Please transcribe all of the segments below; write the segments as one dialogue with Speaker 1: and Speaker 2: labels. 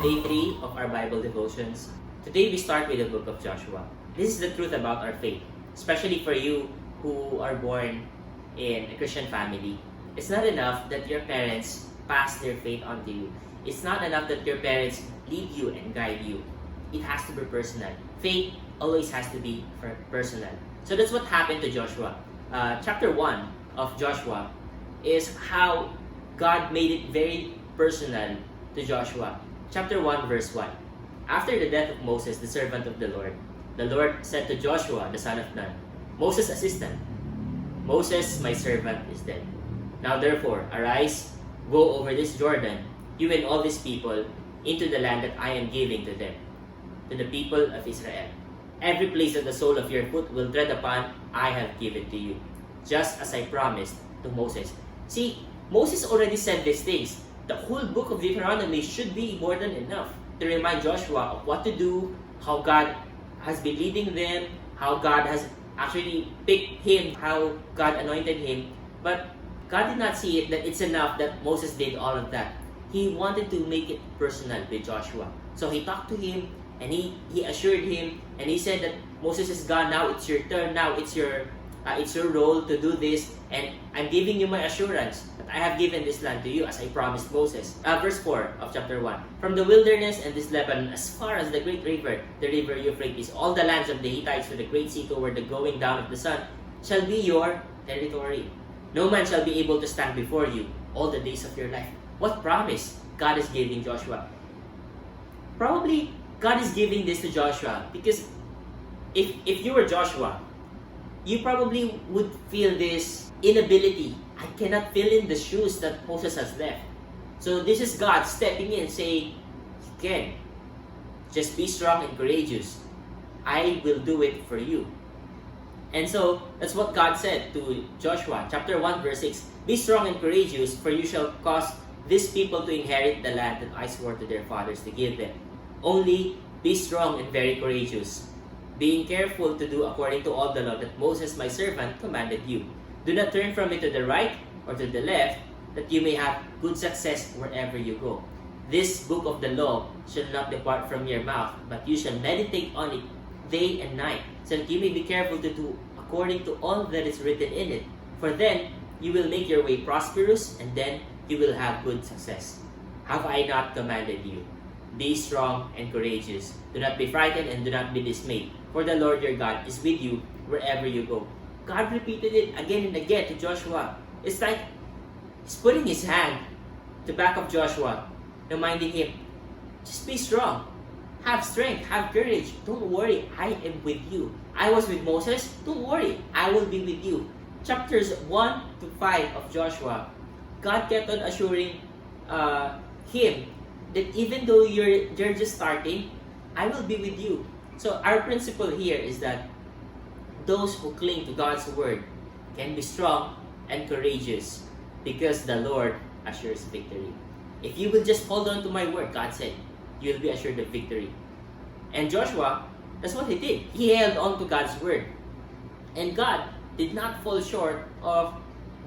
Speaker 1: day 3 of our Bible devotions. Today we start with the book of Joshua. This is the truth about our faith, especially for you who are born in a Christian family. It's not enough that your parents pass their faith on to you. It's not enough that your parents lead you and guide you. It has to be personal. Faith always has to be personal. So that's what happened to Joshua. Chapter 1 of Joshua is how God made it very personal to Joshua. Chapter 1 verse 1. After the death of Moses, the servant of the Lord said to Joshua, the son of Nun, Moses' assistant, Moses, my servant, is dead. Now therefore, arise, go over this Jordan, you and all these people, into the land that I am giving to them, to the people of Israel. Every place that the sole of your foot will tread upon, I have given to you, just as I promised to Moses. See, Moses already said these things. The whole book of Deuteronomy should be more than enough to remind Joshua of what to do, how God has been leading them, how God has actually picked him, how God anointed him. But God did not see it that it's enough that Moses did all of that. He wanted to make it personal with Joshua. So he talked to him and he assured him and he said that Moses is gone now, it's your turn now, it's your role to do this, and I'm giving you my assurance that I have given this land to you as I promised Moses. Verse 4 of chapter 1. From the wilderness and this Lebanon as far as the great river, the river Euphrates, all the lands of the Hittites to the great sea toward the going down of the sun shall be your territory. No man shall be able to stand before you all the days of your life. What promise God is giving Joshua? Probably God is giving this to Joshua because if you were Joshua, you probably would feel this inability. I cannot fill in the shoes that Moses has left. So this is God stepping in saying, you can. Just be strong and courageous. I will do it for you. And so that's what God said to Joshua. Chapter 1 verse 6. Be strong and courageous, for you shall cause these people to inherit the land that I swore to their fathers to give them. Only be strong and very courageous, being careful to do according to all the law that Moses my servant commanded you. Do not turn from it to the right or to the left, that you may have good success wherever you go. This book of the law shall not depart from your mouth, but you shall meditate on it day and night, so that you may be careful to do according to all that is written in it. For then you will make your way prosperous, and then you will have good success. Have I not commanded you? Be strong and courageous. Do not be frightened and do not be dismayed, for the Lord your God is with you wherever you go. God repeated it again and again to Joshua. It's like he's putting his hand to the back of Joshua, reminding him, just be strong, have strength, have courage. Don't worry, I am with you. I was with Moses, don't worry, I will be with you. Chapters 1 to 5 of Joshua, God kept on assuring him that even though you're just starting, I will be with you. So our principle here is that those who cling to God's word can be strong and courageous because the Lord assures victory. If you will just hold on to my word, God said, you will be assured of victory. And Joshua, that's what he did. He held on to God's word. And God did not fall short of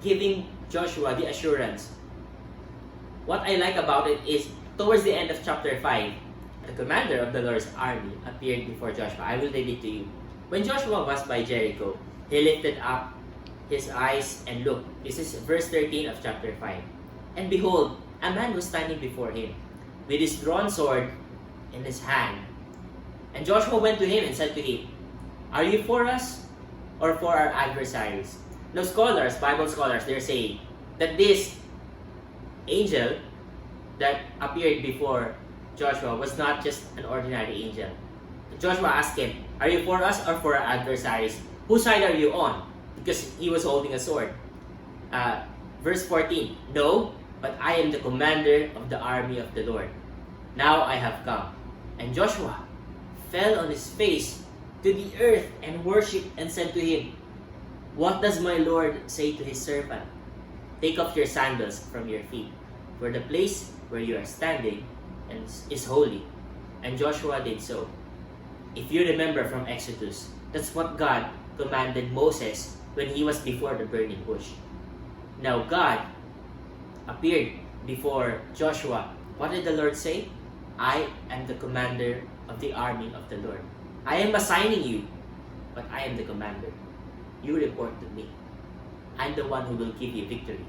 Speaker 1: giving Joshua the assurance. What I like about it is, towards the end of chapter 5, the commander of the Lord's army appeared before Joshua. I will read it to you. When Joshua was by Jericho, he lifted up his eyes and looked. This is verse 13 of chapter 5. And behold, a man was standing before him, with his drawn sword in his hand. And Joshua went to him and said to him, Are you for us or for our adversaries? Now scholars, Bible scholars, they're saying that this angel that appeared before Joshua was not just an ordinary angel. Joshua asked him, Are you for us or for our adversaries? Whose side are you on? Because he was holding a sword. Verse 14, No, but I am the commander of the army of the Lord. Now I have come. And Joshua fell on his face to the earth and worshipped and said to him, What does my Lord say to his servant? Take off your sandals from your feet, for the place where you are standing is holy. And Joshua did so. If you remember from Exodus, that's what God commanded Moses when he was before the burning bush. Now God appeared before Joshua. What did the Lord say? I am the commander of the army of the Lord. I am assigning you, but I am the commander. You report to me. I'm the one who will give you victory.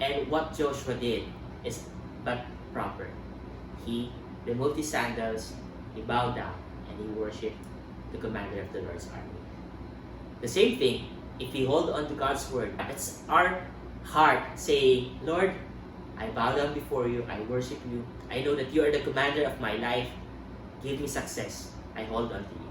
Speaker 1: And what Joshua did is but proper. He removed his sandals, he bowed down, and he worshipped the commander of the Lord's army. The same thing, if we hold on to God's word, it's our heart saying, Lord, I bow down before you, I worship you, I know that you are the commander of my life, give me success, I hold on to you.